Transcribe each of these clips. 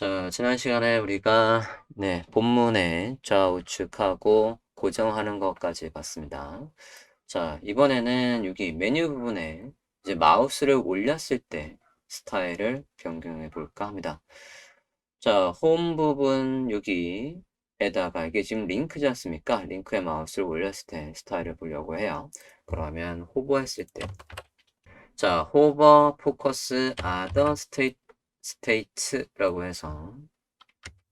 자, 지난 시간에 우리가 본문의 좌우측하고 고정하는 것까지 봤습니다. 자, 이번에는 여기 메뉴 부분에 이제 마우스를 올렸을 때 스타일을 변경해 볼까 합니다. 자, 홈 부분 여기에다가 이게 지금 링크지 않습니까? 링크에 마우스를 올렸을 때 스타일을 보려고 해요. 그러면 호버했을 때 자, 호버, 포커스, 아더, 스테이트라고 해서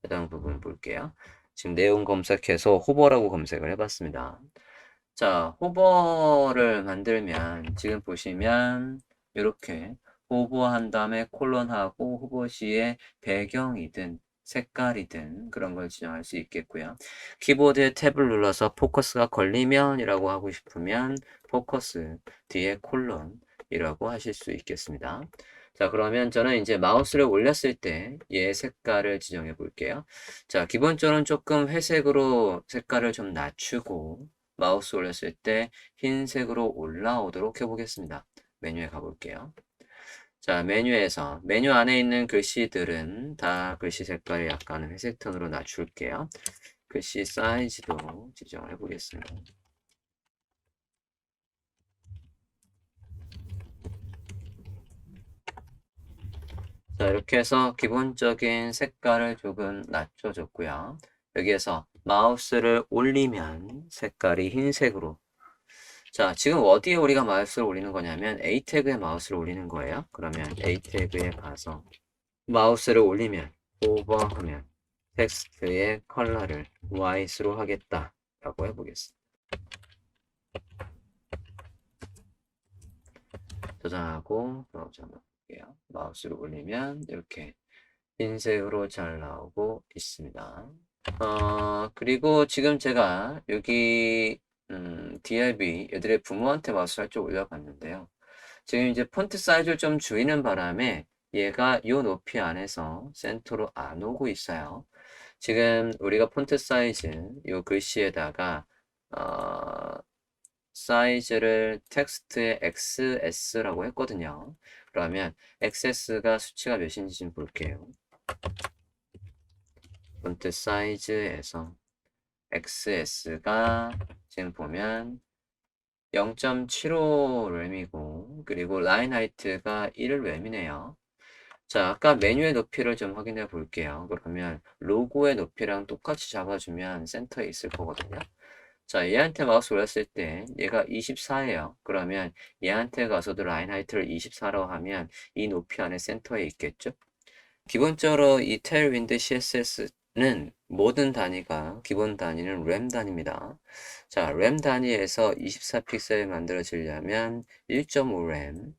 해당 부분 볼게요. 지금 내용 검색해서 호버라고 검색을 해봤습니다. 자, 호버를 만들면 지금 보시면 이렇게 호버한 다음에 콜론하고 호버 시에 배경이든 색깔이든 그런 걸 지정할 수 있겠고요. 키보드에 탭을 눌러서 포커스가 걸리면이라고 하고 싶으면 포커스 뒤에 콜론이라고 하실 수 있겠습니다. 자, 그러면 저는 이제 마우스를 올렸을 때 얘 색깔을 지정해 볼게요. 자, 기본적으로는 조금 회색으로 색깔을 좀 낮추고 마우스 올렸을 때 흰색으로 올라오도록 해보겠습니다. 메뉴에 가볼게요. 자, 메뉴에서 메뉴 안에 있는 글씨들은 다 글씨 색깔을 약간 회색 톤으로 낮출게요. 글씨 사이즈도 지정을 해보겠습니다. 자, 이렇게 해서 기본적인 색깔을 조금 낮춰줬고요. 여기에서 마우스를 올리면 색깔이 흰색으로. 자, 지금 어디에 우리가 마우스를 올리는 거냐면 A 태그에 마우스를 올리는 거예요. 그러면 A 태그에 가서 마우스를 올리면 오버하면 텍스트의 컬러를 white로 하겠다 라고 해보겠습니다. 저장하고 브라우저 한번 볼게요. 마우스를 올리면 이렇게 흰색으로 잘 나오고 있습니다. 그리고 지금 제가 여기 DRB 얘들의 부모한테 마우스 살짝 올려봤는데요. 지금 이제 폰트 사이즈를 좀 줄이는 바람에 얘가 이 높이 안에서 센터로 안 오고 있어요. 지금 우리가 폰트 사이즈 이 글씨에다가 어, 사이즈를 텍스트에 XS라고 했거든요. 그러면 XS가 수치가 몇인지 좀 볼게요. 폰트 사이즈에서 XS가 지금 보면 0.75 램이고 그리고 라인 하이트가 1 램이네요. 자, 아까 메뉴의 높이를 좀 확인해 볼게요. 그러면 로고의 높이랑 똑같이 잡아주면 센터에 있을 거거든요. 자, 얘한테 마우스 올렸을 때 얘가 24예요. 그러면 얘한테 가서도 라인 하이트를 24라고 하면 이 높이 안에 센터에 있겠죠? 기본적으로 이 테일윈드 CSS는 모든 단위가 기본 단위는 램 단위입니다. 자, 램 단위에서 24픽셀 만들어지려면 1.5램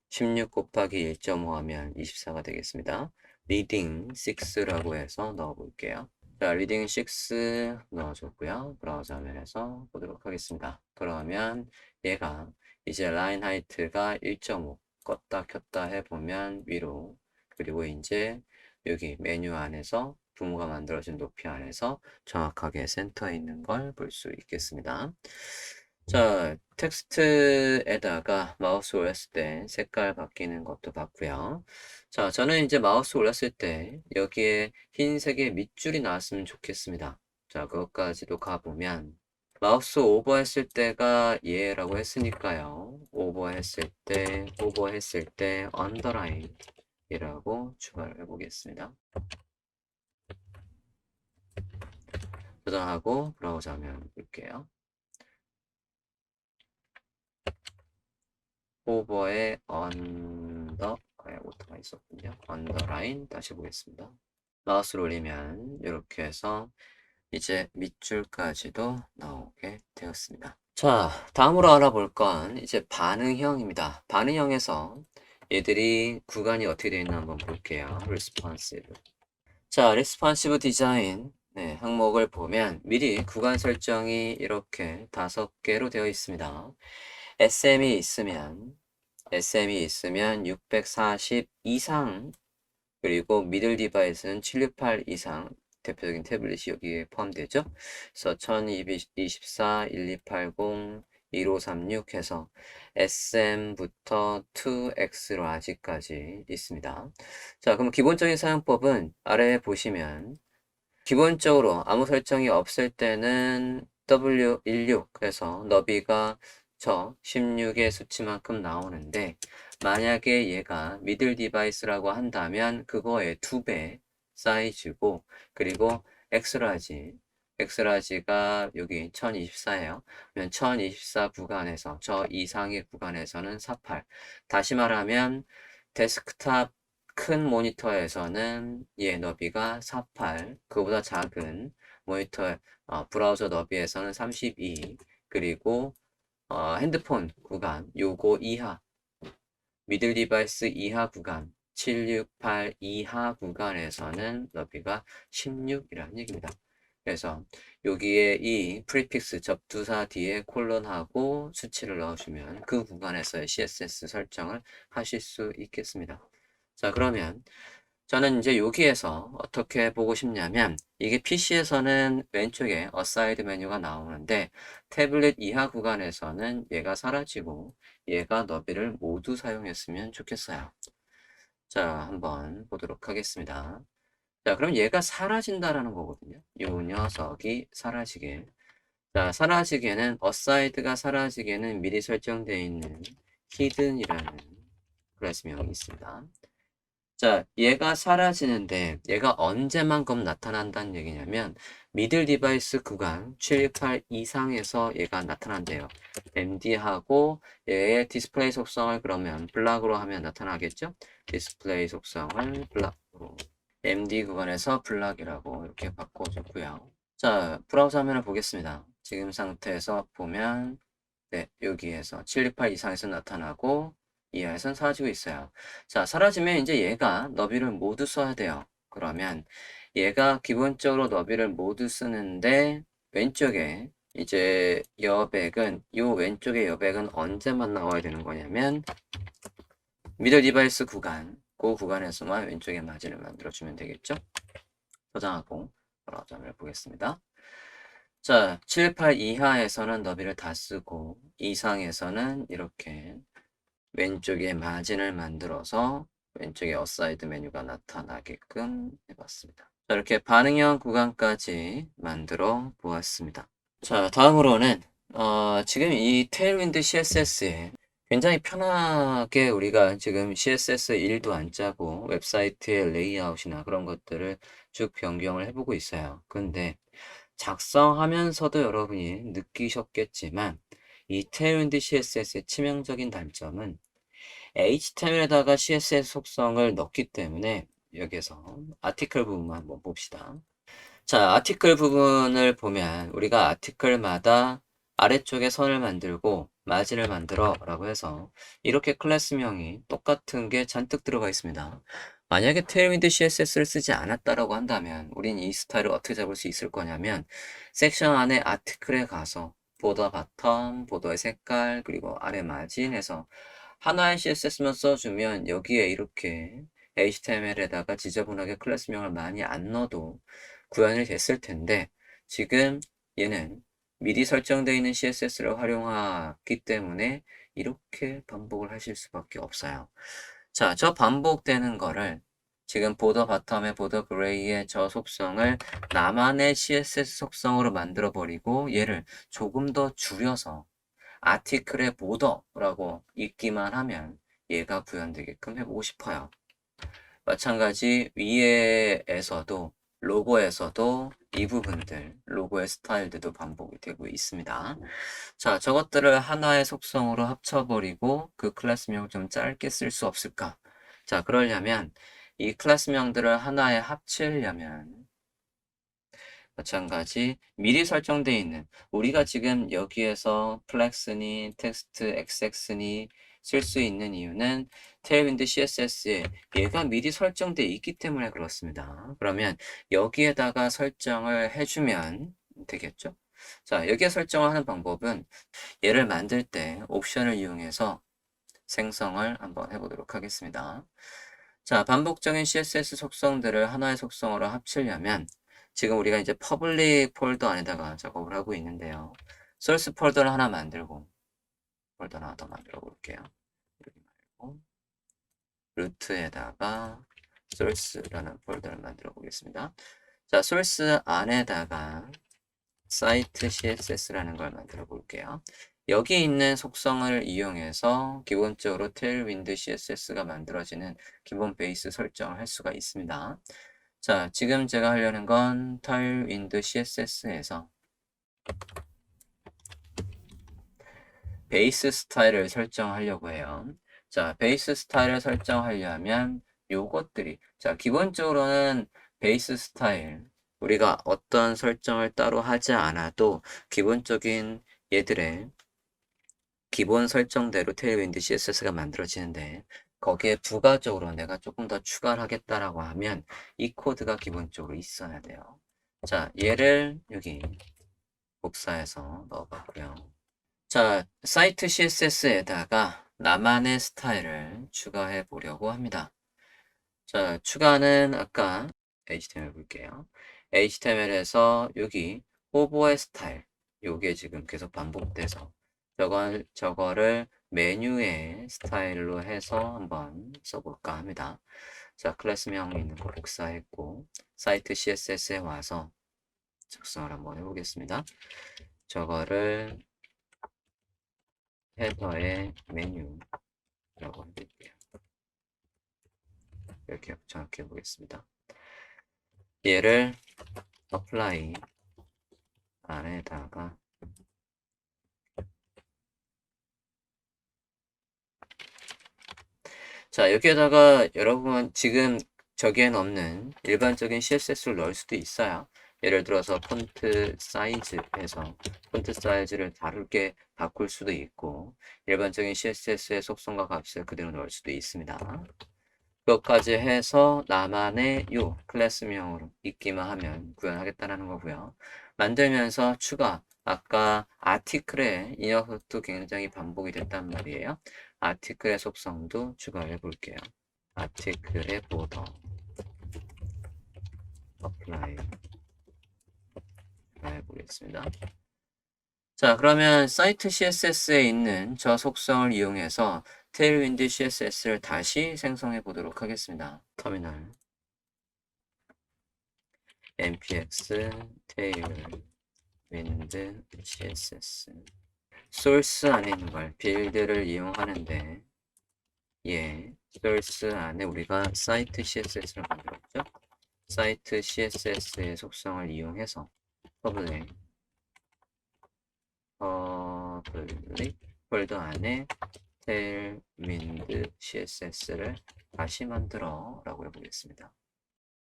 16 곱하기 1.5 하면 24가 되겠습니다. 리딩 6라고 해서 넣어볼게요. 자, 리딩 6 넣어줬고요. 브라우저 화면에서 보도록 하겠습니다. 그러면 얘가 이제 라인 하이트가 1.5 껐다 켰다 해보면 위로 그리고 이제 여기 메뉴 안에서 부모가 만들어진 높이 안에서 정확하게 센터에 있는 걸 볼 수 있겠습니다. 자, 텍스트에다가 마우스 올렸을 때 색깔 바뀌는 것도 봤고요. 자, 저는 이제 마우스 올렸을 때 여기에 흰색의 밑줄이 나왔으면 좋겠습니다. 자, 그것까지도 가보면 마우스 오버했을 때가 얘라고 했으니까요. 오버했을 때 언더라인이라고 추가를 해보겠습니다. 저장하고 브라우저 화면 볼게요. 오버에 오토가 있었군요. 언더라인 다시 보겠습니다. 마우스를 올리면 이렇게 해서 이제 밑줄까지도 나오게 되었습니다. 자, 다음으로 알아볼 건 이제 반응형입니다. 반응형에서 얘들이 구간이 어떻게 되어 있나 한번 볼게요. responsive. 자, responsive 디자인 항목을 보면 미리 구간 설정이 이렇게 5개로 되어 있습니다. SM이 있으면 640 이상 그리고 미들 디바이스는 768 이상 대표적인 태블릿이 여기에 포함되죠. 그래서 1224, 1280, 1536 해서 sm부터 toX로 아직까지 있습니다. 자, 그럼 기본적인 사용법은 아래에 보시면 기본적으로 아무 설정이 없을 때는 W16 해서 너비가 저 16의 수치만큼 나오는데 만약에 얘가 미들 디바이스라고 한다면 그거의 2배 사이즈고 그리고 엑스라지가 여기 1024예요. 그러면 1024 구간에서 저 이상의 구간에서는 48. 다시 말하면 데스크탑 큰 모니터에서는 얘 너비가 48, 그보다 작은 모니터 브라우저 너비에서는 32, 그리고 핸드폰 구간 요거 이하 미들 디바이스 이하 구간 768 이하 구간에서는 너비가 16이라는 얘기입니다. 그래서 여기에 이 프리픽스 접두사 뒤에 콜론하고 수치를 넣어주면 그 구간에서의 CSS 설정을 하실 수 있겠습니다. 자, 그러면 저는 이제 여기에서 어떻게 보고 싶냐면 이게 PC에서는 왼쪽에 어사이드 메뉴가 나오는데 태블릿 이하 구간에서는 얘가 사라지고 얘가 너비를 모두 사용했으면 좋겠어요. 자, 한번 보도록 하겠습니다. 자, 그럼 얘가 사라진다라는 거거든요. 요 녀석이 사라지게. 자, 사라지게는 어사이드가 사라지게는 미리 설정되어 있는 히든이라는 클래스명이 있습니다. 자, 얘가 사라지는데 얘가 언제만큼 나타난다는 얘기냐면 미들 디바이스 구간 768 이상에서 얘가 나타난대요. MD하고 얘의 디스플레이 속성을 그러면 블락으로 하면 나타나겠죠? 디스플레이 속성을 블락으로 MD 구간에서 블락이라고 이렇게 바꿔줬고요. 자, 브라우저 화면을 보겠습니다. 지금 상태에서 보면 네, 여기에서 768 이상에서 나타나고 이하에선 사라지고 있어요. 자, 사라지면 이제 얘가 너비를 모두 써야 돼요. 그러면 얘가 기본적으로 너비를 모두 쓰는데 왼쪽에 이제 여백은 요 왼쪽에 여백은 언제만 나와야 되는 거냐면 미들 디바이스 구간 그 구간에서만 왼쪽에 마진을 만들어주면 되겠죠? 저장하고 브라우저 화면을 보겠습니다. 자, 7, 8 이하에서는 너비를 다 쓰고 이상에서는 이렇게 왼쪽에 마진을 만들어서 왼쪽에 어사이드 메뉴가 나타나게끔 해봤습니다. 자, 이렇게 반응형 구간까지 만들어 보았습니다. 자, 다음으로는 지금 이 테일윈드 CSS에 굉장히 편하게 우리가 지금 CSS 1도 안 짜고 웹사이트의 레이아웃이나 그런 것들을 쭉 변경을 해보고 있어요. 근데 작성하면서도 여러분이 느끼셨겠지만 이 테일윈드 CSS의 치명적인 단점은 HTML에다가 CSS 속성을 넣기 때문에 여기서 아티클 부분만 한번 봅시다. 자, 아티클 부분을 보면 우리가 아티클마다 아래쪽에 선을 만들고 마진을 만들어 라고 해서 이렇게 클래스명이 똑같은 게 잔뜩 들어가 있습니다. 만약에 테일윈드 CSS를 쓰지 않았다라고 한다면 우린 이 스타일을 어떻게 잡을 수 있을 거냐면 섹션 안에 아티클에 가서 보더 바텀, 보더의 색깔, 그리고 아래 마진에서 하나의 CSS만 써주면 여기에 이렇게 HTML에다가 지저분하게 클래스명을 많이 안 넣어도 구현이 됐을 텐데 지금 얘는 미리 설정되어 있는 CSS를 활용하기 때문에 이렇게 반복을 하실 수밖에 없어요. 자, 저 반복되는 거를 지금 보더 바텀에 보더 그레이의 저 속성을 나만의 CSS 속성으로 만들어 버리고 얘를 조금 더 줄여서 아티클의 보더라고 읽기만 하면 얘가 구현되게끔 해보고 싶어요. 마찬가지 위에에서도 로고에서도 이 부분들 로고의 스타일들도 반복이 되고 있습니다. 자, 저것들을 하나의 속성으로 합쳐버리고 그 클래스명을 좀 짧게 쓸 수 없을까? 자, 그러려면 이 클래스명들을 하나에 합치려면 마찬가지 미리 설정되어 있는 우리가 지금 여기에서 플렉스니 텍스트 XX니 쓸 수 있는 이유는 테일윈드 CSS에 얘가 미리 설정되어 있기 때문에 그렇습니다. 그러면 여기에다가 설정을 해주면 되겠죠? 자, 여기에 설정을 하는 방법은 얘를 만들 때 옵션을 이용해서 생성을 한번 해보도록 하겠습니다. 자, 반복적인 CSS 속성들을 하나의 속성으로 합치려면 지금 우리가 이제 퍼블릭 폴더 안에다가 작업을 하고 있는데요. 소스 폴더를 하나 만들고 폴더 하나 더 만들어 볼게요. 여기 말고 루트에다가 source라는 폴더를 만들어 보겠습니다. 자, source 안에다가 site css라는 걸 만들어 볼게요. 여기 있는 속성을 이용해서 기본적으로 tailwind css가 만들어지는 기본 베이스 설정을 할 수가 있습니다. 자, 지금 제가 하려는 건 tailwind css에서 베이스 스타일을 설정하려고 해요. 자, 베이스 스타일을 설정하려면 요것들이, 자, 기본적으로는 베이스 스타일, 우리가 어떤 설정을 따로 하지 않아도 기본적인 얘들의 기본 설정대로 테일윈드 CSS가 만들어지는데, 거기에 부가적으로 내가 조금 더 추가를 하겠다라고 하면 이 코드가 기본적으로 있어야 돼요. 자, 얘를 여기 복사해서 넣어봤고요. 자, 사이트 CSS에다가 나만의 스타일을 추가해 보려고 합니다. 자, 추가는 아까 HTML 볼게요. HTML에서 여기 호버의 스타일, 요게 지금 계속 반복돼서 저거를 메뉴의 스타일로 해서 한번 써볼까 합니다. 자, 클래스명 있는 거 복사했고 사이트 CSS에 와서 작성을 한번 해보겠습니다. 저거를 헤더의 메뉴라고 해드릴게요. 이렇게 정확히 보겠습니다. 얘를 apply 안에다가 자, 여기에다가 여러분 지금 저기엔 없는 일반적인 CSS를 넣을 수도 있어요. 예를 들어서 폰트 사이즈에서 폰트 사이즈를 다르게 바꿀 수도 있고 일반적인 CSS의 속성과 값을 그대로 넣을 수도 있습니다. 그것까지 해서 나만의 요 클래스명으로 있기만 하면 구현하겠다는 거고요. 만들면서 추가, 아까 아티클의 이 녀석도 굉장히 반복이 됐단 말이에요. 아티클의 속성도 추가해 볼게요. 아티클의 보더 apply 해보겠습니다. 자, 그러면 사이트 CSS에 있는 저 속성을 이용해서 테일윈드 CSS를 다시 생성해 보도록 하겠습니다. 터미널 npx tailwind css source 안에 있는 걸 빌드를 이용하는데 source 안에 우리가 사이트 CSS를 만들었죠. 사이트 CSS의 속성을 이용해서 public 폴더 안에 tailwind CSS를 다시 만들어 라고 해보겠습니다.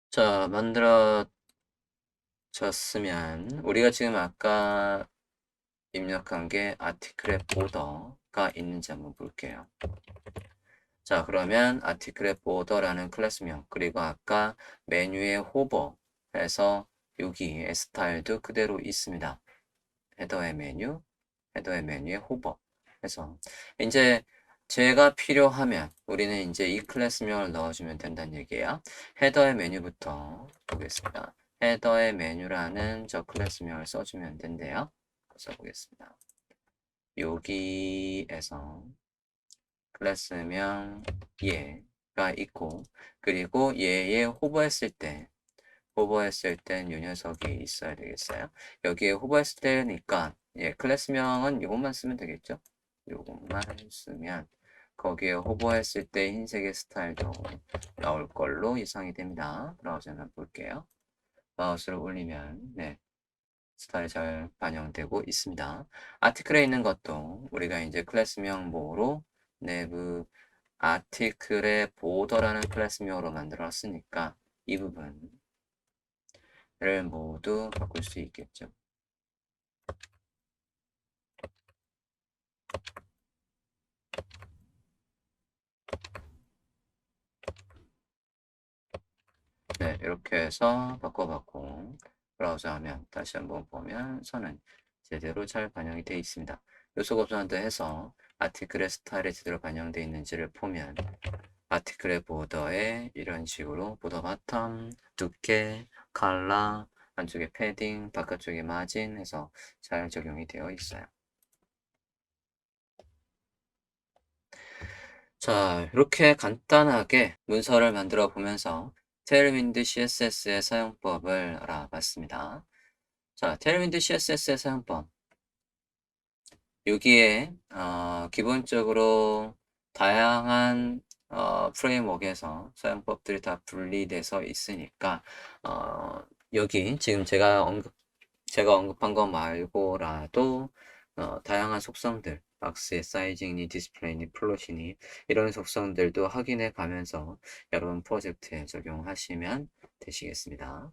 자, 만들어졌으면 우리가 지금 아까 입력한 게 아티클의 보더가 있는지 한번 볼게요. 자, 그러면 아티클의 보더라는 클래스명 그리고 아까 메뉴의 호버 해서 여기 스타일도 그대로 있습니다. 헤더의 메뉴의 호버 해서 이제 제가 필요하면 우리는 이제 이 클래스명을 넣어주면 된다는 얘기예요. 헤더의 메뉴부터 보겠습니다. 헤더의 메뉴라는 저 클래스명을 써주면 된대요. 써보겠습니다. 여기에서 클래스명 얘가 있고 그리고 얘에 호버했을 땐 이 녀석이 있어야 되겠어요. 여기에 호버했을 때니까 클래스명은 이것만 쓰면 되겠죠. 이것만 쓰면 거기에 호버했을 때 흰색의 스타일도 나올 걸로 예상이 됩니다. 브라우저 한번 볼게요. 마우스를 올리면 스타일 잘 반영되고 있습니다. 아티클에 있는 것도 우리가 이제 클래스명 뭐로 내부 아티클의 보더라는 클래스명으로 만들었으니까 이 부분을 모두 바꿀 수 있겠죠. 네, 이렇게 해서 바꿔봤고 브라우저 하면 다시 한번 보면 선은 제대로 잘 반영이 되어 있습니다. 요소 검사한테 해서 아티클의 스타일이 제대로 반영되어 있는지를 보면 아티클의 보더에 이런 식으로 보더 바텀, 두께, 컬러, 안쪽에 패딩, 바깥쪽에 마진 해서 잘 적용이 되어 있어요. 자, 이렇게 간단하게 문서를 만들어 보면서 테일윈드 CSS의 사용법을 알아봤습니다. 자, 테일윈드 CSS의 사용법. 여기에 기본적으로 다양한 프레임워크에서 사용법들이 다 분리돼서 있으니까 어, 여기 지금 제가 언급한 것 말고라도 다양한 속성들, 박스의 사이징이, 디스플레이니, 플롯이니 이런 속성들도 확인해 가면서 여러분 프로젝트에 적용하시면 되시겠습니다.